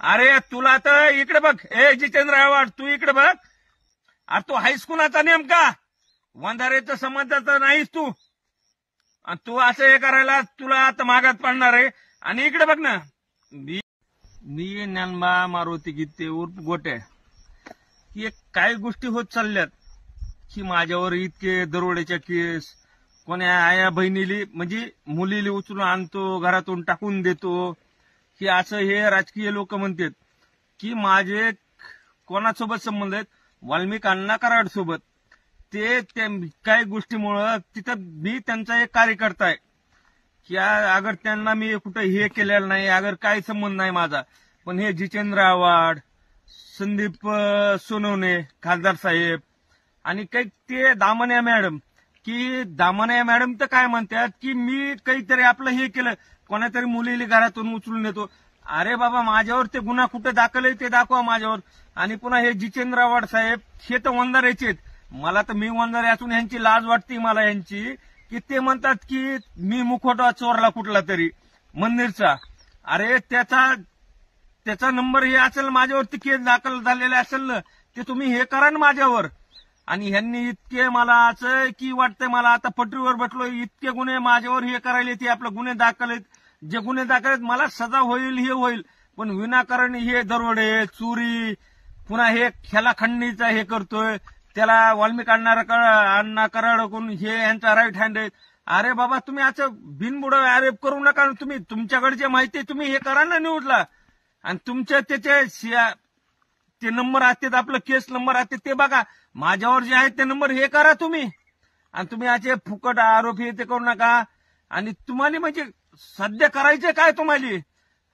अरे तुला तर इकडे बघ, ए जितेंद्र आव्हाड तू इकडे बघ. अरे तू हायस्कूलाचा नेमका वंधारेचं संबंधाचा नाहीस तू. आणि तू असं हे करायला तुला आता मागात पडणार आहे. आणि इकडे बघ ना, मी ज्ञानबा मारुती गीते उर्फ गोटे, की काही गोष्टी होत चालल्यात की माझ्यावर इतके दरोड्याच्या केस, कोण्या आया बहिणीली म्हणजे मुलीली उचलून आणतो, घरातून टाकून देतो, की असं हे राजकीय लोक म्हणतात की माझे कोणासोबत संबंध आहेत, वाल्मिक अण्णा कराड सोबत. ते काही गोष्टीमुळं तिथं मी त्यांचा एक कार्यकर्ता आहे की अगर त्यांना मी कुठं हे केलेलं नाही, अगर काही संबंध नाही माझा. पण हे जितेंद्र आव्हाड, संदीप सोनवणे खासदार साहेब आणि काही ते दामण्या मॅडम, की दामण्या मॅडम तर काय म्हणतात की मी काहीतरी आपलं हे केलं, कोणातरी मुलीला घरातून उचलून येतो. अरे बाबा, माझ्यावर ते गुन्हा कुठे दाखल आहे ते दाखवा माझ्यावर. आणि पुन्हा हे जितेंद्र आव्हाड साहेब हे तर वंधाऱ्याचे आहेत. मला तर मी वंधारे असून यांची लाज वाटते मला यांची, की ते म्हणतात की मी मुखवटा चोरला कुठला तरी मंदिरचा. अरे त्याचा नंबर हे असेल, माझ्यावरती केस दाखल झालेले असेल ना, ते तुम्ही हे करा ना माझ्यावर. आणि ह्यांनी इतके मला असं की वाटतंय मला आता पटरीवर बसलो, इतके गुन्हे माझ्यावर हे करायले, ते आपले गुन्हे दाखल आहेत. जे गुन्हे दाखल आहेत मला सजा होईल हे होईल, पण विनाकारण हे दरोडे चोरी, पुन्हा हे ह्याला खंडणीचा हे करतोय, त्याला वाल्मिक अण्णा कराड कोण हे यांचा राईट हँड आहे. अरे बाबा, तुम्ही असं बिनबुड आरोप करू नका. तुम्ही तुमच्याकडे जे माहिती तुम्ही हे करा ना न्यूजला. आणि तुमच्या त्याचे ते नंबर असतात, आपलं केस नंबर असते ते बघा. माझ्यावर जे आहेत ते नंबर हे करा तुम्ही. आणि तुम्ही असे फुकट आरोप हे ते करू नका. आणि तुम्हाला म्हणजे सध्या करायचे काय तुम्हाला?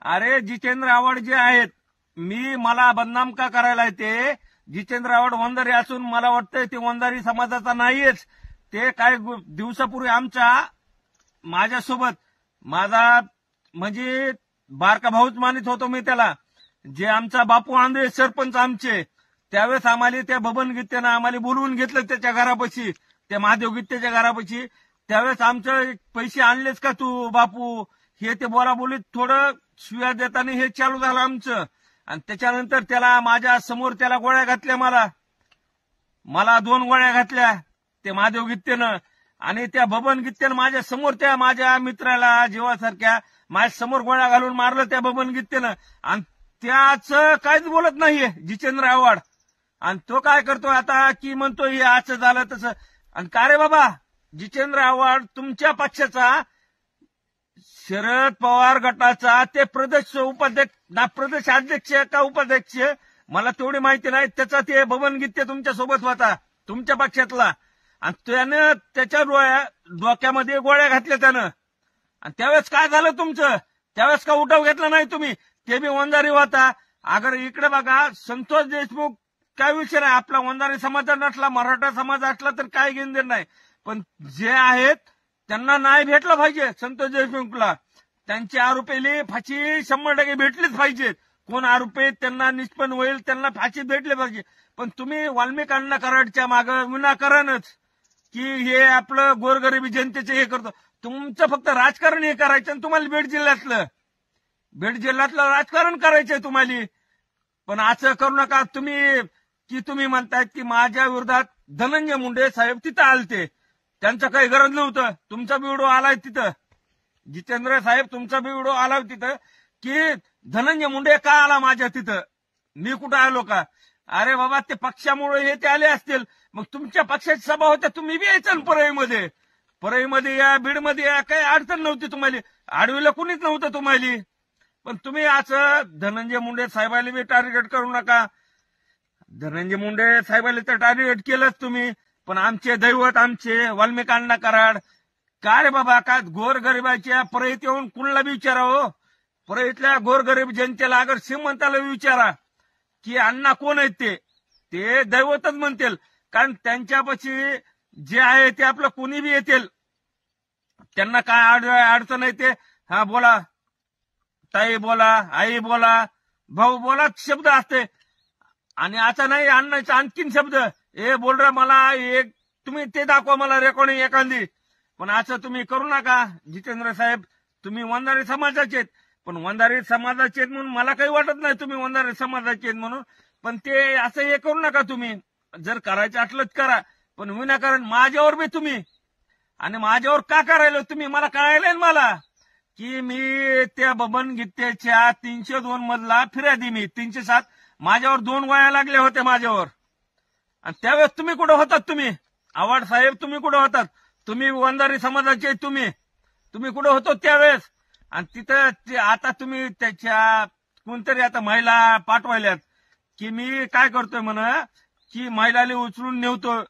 अरे जितेंद्र आव्हाड जे आहेत, मला बदनाम का करायला येते? जितेंद्र आव्हाड वंधारी असून मला वाटतंय ते वंधारी समाजाचा नाहीच. ते काही दिवसापूर्वी माझ्यासोबत माझा म्हणजे बारका भाऊच मानित होतो मी त्याला, जे आमचा बापू आंधळे सरपंच आमचे, त्यावेळेस आम्हाला त्या बबन गीतेनं आम्हाला बोलवून घेतलं त्याच्या घरापाशी, त्या महादेव गीतेच्या घरापाशी. त्यावेळेस आमचे पैसे आणलेच का तू बापू, हे ते बोलाबोलीत थोडं शिव्या देताना हे चालू झालं आमचं. आणि त्याच्यानंतर त्याला माझ्या समोर त्याला गोळ्या घातल्या, मला 2 गोळ्या घातल्या ते महादेव गीतेनं. आणि त्या बबन गीतेनं माझ्या समोर त्या माझ्या मित्राला जीवासारख्या माझ्या समोर गोळ्या घालून मारलं त्या बबन गीतेनं. आणि त्याचं काहीच बोलत नाहीये जितेंद्र आव्हाड. आणि तो काय करतोय आता की म्हणतो हे असं झालं तसं. आणि का रे बाबा, जितेंद्र आव्हाड तुमच्या पक्षाचा शरद पवार गटाचा ते प्रदेश अध्यक्ष का उपाध्यक्ष मला तेवढी माहिती नाही, त्याचा ते बबन गीते तुमच्या सोबत होता तुमच्या पक्षातला. आणि त्यानं त्याच्या डोक्यामध्ये गोळ्या घातल्या त्यानं. आणि त्यावेळेस काय झालं तुमचं? त्यावेळेस का उठाव घेतला नाही तुम्ही? ते बी वंधारी होता. अगर इकडे बघा, संतोष देशमुख काय विषय नाही, आपला वंधारी समाज नसला, मराठा समाज असला तर काय घेणं नाही. पण जे आहेत त्यांना नाही भेटलं पाहिजे. संतोष देशमुखला त्यांची आरोपीली फाशी 100% भेटलीच पाहिजे. कोण आरोपी त्यांना निष्पन्न होईल त्यांना फाशी भेटली पाहिजे. पण तुम्ही वाल्मिक अण्णा कराडच्या मागं विनाकारणच की हे आपलं गोरगरिबी जनतेचे हे करतो. तुमचं फक्त राजकारण हे करायचं आणि तुम्हाला बीड जिल्ह्यातलं राजकारण करायचंय तुम्हाला. पण असं करू नका तुम्ही म्हणतायत की माझ्या विरोधात धनंजय मुंडे साहेब तिथं आलते, त्यांचं काही गरज नव्हतं. तुमचा बी व्हिडिओ आलाय तिथं, जितेंद्र साहेब तुमचा बी व्हिडिओ आला तिथं की धनंजय मुंडे का आला माझ्या तिथं, मी कुठं आलो का? अरे बाबा, ते पक्षामुळे हे ते आले असतील. मग तुमच्या पक्षाची सभा होत्या, तुम्ही बी यायचं परळीमध्ये या, बीडमध्ये या, काही अडचण नव्हती तुम्हाला, आडवीला कुणीच नव्हतं तुम्हाला. पण तुम्ही असं धनंजय मुंडे साहेबांनी बी टार्गेट करू नका. धनंजय मुंडे साहेबांनी तर टार्गेट केलंच तुम्ही, पण आमचे दैवत आमचे वाल्मिक अण्णा कराड का रे बाबा, काय गोरगरिबाच्या परळीत येऊन कुणाला बी विचारा हो, परळीतल्या गोरगरीब जनतेला अगर श्रीमंताला विचारा की अण्णा कोण आहेत ते दैवतच म्हणतील. कारण त्यांच्यापाशी जे आहे ते आपलं कोणी बी येतील, त्यांना काय अडचण आहे ते हा बोला, ताई बोला, आई बोला, भाऊ बोला शब्द असते. आणि आता नाही अण्णाचा आणखीन शब्द बोल रा मला एक तुम्ही ते दाखवा मला रेकॉर्डिंग एखादी. पण असं तुम्ही करू नका जितेंद्र साहेब, तुम्ही वंधारी समाजाचे आहेत. पण वंजारी समाजाचे आहेत म्हणून मला काही वाटत नाही तुम्ही वंजारी समाजाचे आहेत म्हणून. पण ते असं हे करू नका तुम्ही. जर करायचं असलंच करा, पण विनाकारण माझ्यावर बी तुम्ही, आणि माझ्यावर का करायला तुम्ही मला कळायलंय मला की मी त्या बबन गीतेच्या 302 मधला फिर्यादी मी 307 माझ्यावर 2 वया लागल्या होत्या माझ्यावर. आणि त्यावेळेस तुम्ही कुठं होतात? तुम्ही आव्हाड साहेब तुम्ही कुठं होतात? तुम्ही वंजारी समाजाचे तुम्ही कुठं होतो त्यावेळेस? आणि तिथं आता तुम्ही त्याच्या कोणतरी आता महिला पाठवायल्यात की मी काय करतोय म्हणा की महिलाला उचलून नेवतोय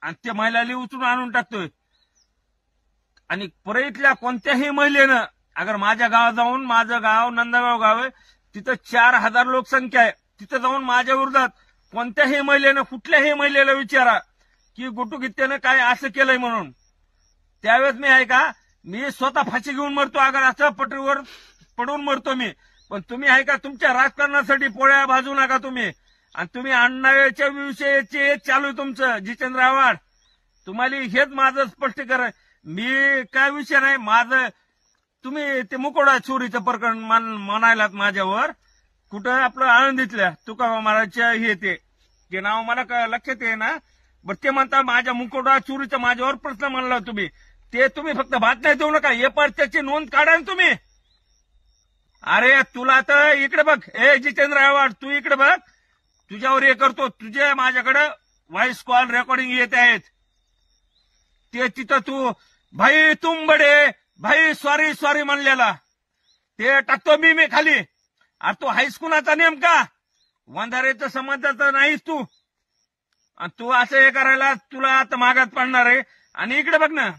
आणि त्या महिलाला उचलून आणून टाकतोय. आणि परळीतल्या कोणत्याही महिलेनं अगर माझ्या गावात जाऊन, माझं गाव नंदगाव गाव आहे, तिथं 4000 लोकसंख्या आहे, तिथं जाऊन माझ्या विरोधात कोणत्याही महिलेनं, कुठल्याही महिलेला विचारा की गुटू गित्तेनं काय असं केलंय म्हणून. त्यावेळेस मी आहे का, मी स्वतः फाशी घेऊन मरतो अगर असं पटरीवर पडून मरतो मी. पण तुम्ही आहे का, तुमच्या राजकारणासाठी पोळ्या भाजू नका तुम्ही. आणि तुम्ही अण्णाच्या विषयीचे चालू आहे तुमचं जितेंद्र आव्हाड. तुम्हाला हेच माझं स्पष्टीकरण. मी काय विषय नाही माझं. तुम्ही ते मुकोडा चोरीचं प्रकरण म्हणायलात माझ्यावर, कुठं आपलं आळंदीतल्या तुकाबा महाराजच्या हे ते नाव मला लक्षात आहे ना. बरं ते म्हणता माझ्या मुकोडा चोरीचा माझ्यावर प्रश्न म्हणला तुम्ही. ते तुम्ही फक्त बातम्या देऊ नका, हे पण त्याची नोंद काढा ना तुम्ही. अरे तुला तर इकडे बघ, जितेंद्र आव्हाड तू इकडे बघ, तुझ्यावर हे करतो. तुझे माझ्याकडे व्हॉइस कॉल रेकॉर्डिंग येत आहेत. ते तिथं तू भाई तुम बडे भाई सॉरी म्हणलेला ते टाकतो मी खाली. अरे तू हायस्कूलाचा नेमका वंधारेचं संबंधाचा नाहीस तू. आणि तू असं हे करायला तुला आता मागात पडणार आहे. आणि इकडे बघ ना,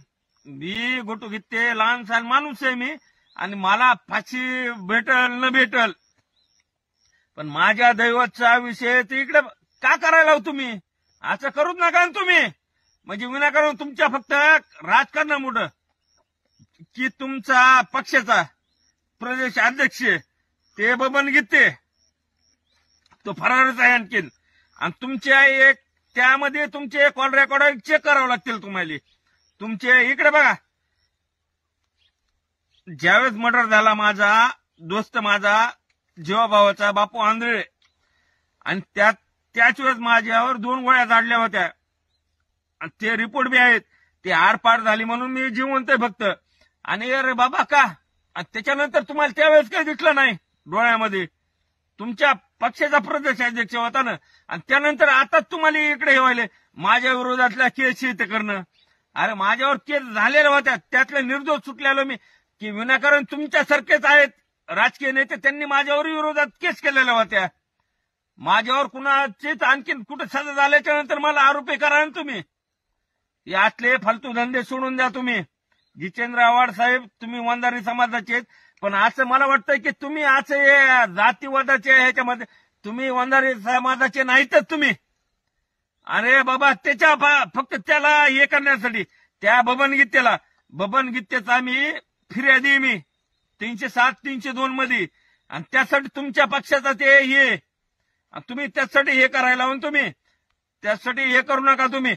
मी गोटू गित्ते लहान सहान माणूस आहे मी, आणि मला फाशी भेटल न भेटल, पण माझ्या दैवतचा विषय ते इकडे का करायला तुम्ही? असं करूच नका तुम्ही. म्हणजे विनाकारण तुमच्या फक्त राजकारणामुळे की तुमचा पक्षाचा प्रदेश अध्यक्ष ते बबन गीते तो फरारच आहे आणखीन. आणि तुमच्या एक त्यामध्ये तुमचे कॉल रेकॉर्ड चेक करावं लागतील तुम्हाला. तुमचे इकडे बघा, ज्यावेळेस मर्डर झाला माझा दोस्त, माझा जीवाभावाचा बापू आंधळे, आणि त्याच वेळेस माझ्यावर 2 गोळ्या झाडल्या होत्या. ते रिपोर्ट बी आहेत. ते आरपार झाली म्हणून मी जिवंत आहे फक्त. आणि अरे बाबा का, आणि त्याच्यानंतर तुम्हाला त्यावेळेस काही दिसलं नाही डोळ्यामध्ये. तुमच्या पक्षाचा प्रदेश अध्यक्ष होता ना, आणि त्यानंतर आता तुम्हाला इकडे हे व्हायले माझ्या विरोधातल्या केस ते करणं. अरे माझ्यावर केस झालेल्या होत्या, त्यातले निर्दोष सुटलेलो मी. की विनाकारण तुमच्यासारखेच आहेत राजकीय नेते, त्यांनी माझ्यावर विरोधात केस केलेल्या होत्या. माझ्यावर कुणाचीच आणखीन कुठे सजा झाल्याच्या नंतर मला आरोपी करा ना तुम्ही. यातले फालतू धंदे सोडून द्या तुम्ही. जितेंद्र आव्हाड साहेब तुम्ही वंजारी समाजाचे आहेत, पण असं मला वाटतंय की तुम्ही असं जातीवादाचे ह्याच्यामध्ये तुम्ही वंजारी समाजाचे नाहीतच तुम्ही. अरे बाबा त्याच्या फक्त त्याला हे करण्यासाठी त्या बबन गीतेचा मी फिर्यादी मी 307 302 मध्ये, आणि त्यासाठी तुमच्या पक्षाचा ते हे तुम्ही त्यासाठी हे करायला लावून तुम्ही त्यासाठी हे करू नका तुम्ही.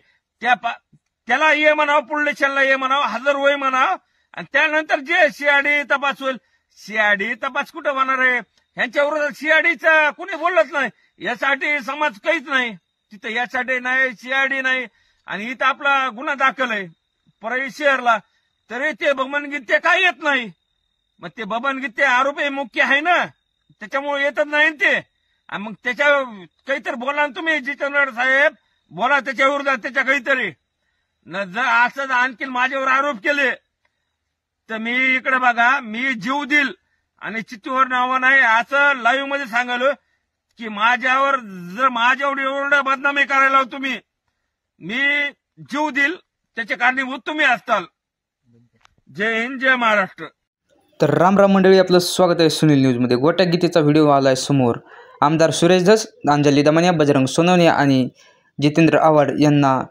त्याला ये म्हणावं, पुढलेशाला ये म्हणावं, हजर होय म्हणावं, आणि त्यानंतर जे सीआयडी तपास होईल. सीआयडी तपास कुठं होणार आहे? ह्यांच्या विरोधात सीआयडीचं कुणी बोललंच नाही. यासाठी समाज काहीच नाही तिथं, यासाठी नाही, सीआयडी नाही. आणि इथं आपला गुन्हा दाखल आहे परळी शहरला, तरी ते बबन गीते काय येत नाही. मग ते बबन गीते आरोपी मुख्य आहे ना, त्याच्यामुळे येतच नाही ते. आणि मग त्याच्या काहीतरी बोला ना तुम्ही, जितेंद्र साहेब बोला त्याच्या विरोधात, त्याच्या काहीतरी न. जर असं आणखीन माझ्यावर आरोप केले तर मी इकडे बघा, मी जीव देईल आणि चित्तूवर नावं नाही असं लाईव्ह मध्ये सांगालो की माझ्यावर एवढं बदनामी करायला तुम्ही, मी जीव देईल, त्याचे कारणीभूत तुम्ही असताल. जय हिंद, जय महाराष्ट्र. तर राम मंडळी, आपलं स्वागत आहे सुनील न्यूजमध्ये. गोट्या गीतेचा व्हिडिओ आलाय समोर. आमदार सुरेश धस, अंजली दमानिया, बजरंग सोनवणे आणि जितेंद्र आव्हाड यांना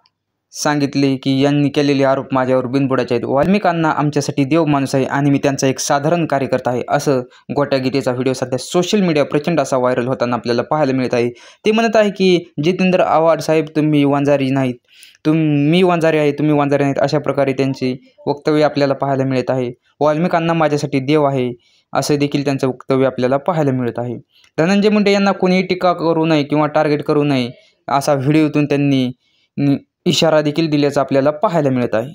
सांगितले की यांनी केलेले आरोप माझ्यावर बिनबुडाचे आहेत. वाल्मिकांना आमच्यासाठी देव माणूस आहे आणि मी त्यांचा एक साधारण कार्यकर्ता आहे, असं गोट्या गीतेचा व्हिडिओ सध्या सोशल मीडिया प्रचंड असा व्हायरल होताना आपल्याला पाहायला मिळत आहे. ते म्हणत आहे की जितेंद्र आव्हाड साहेब तुम्ही वंजारी नाहीत, मी वंजारी आहे, तुम्ही वंजारी नाहीत, अशा प्रकारे त्यांची वक्तव्य आपल्याला पाहायला मिळत आहे. वाल्मिकांना माझ्यासाठी देव आहे असे देखील त्यांचं वक्तव्य आपल्याला पाहायला मिळत आहे. धनंजय मुंडे यांना कोणीही टीका करू नये किंवा टार्गेट करू नये असा व्हिडिओतून त्यांनी इशारा देखील दिल्याचं आपल्याला पाहायला मिळत आहे.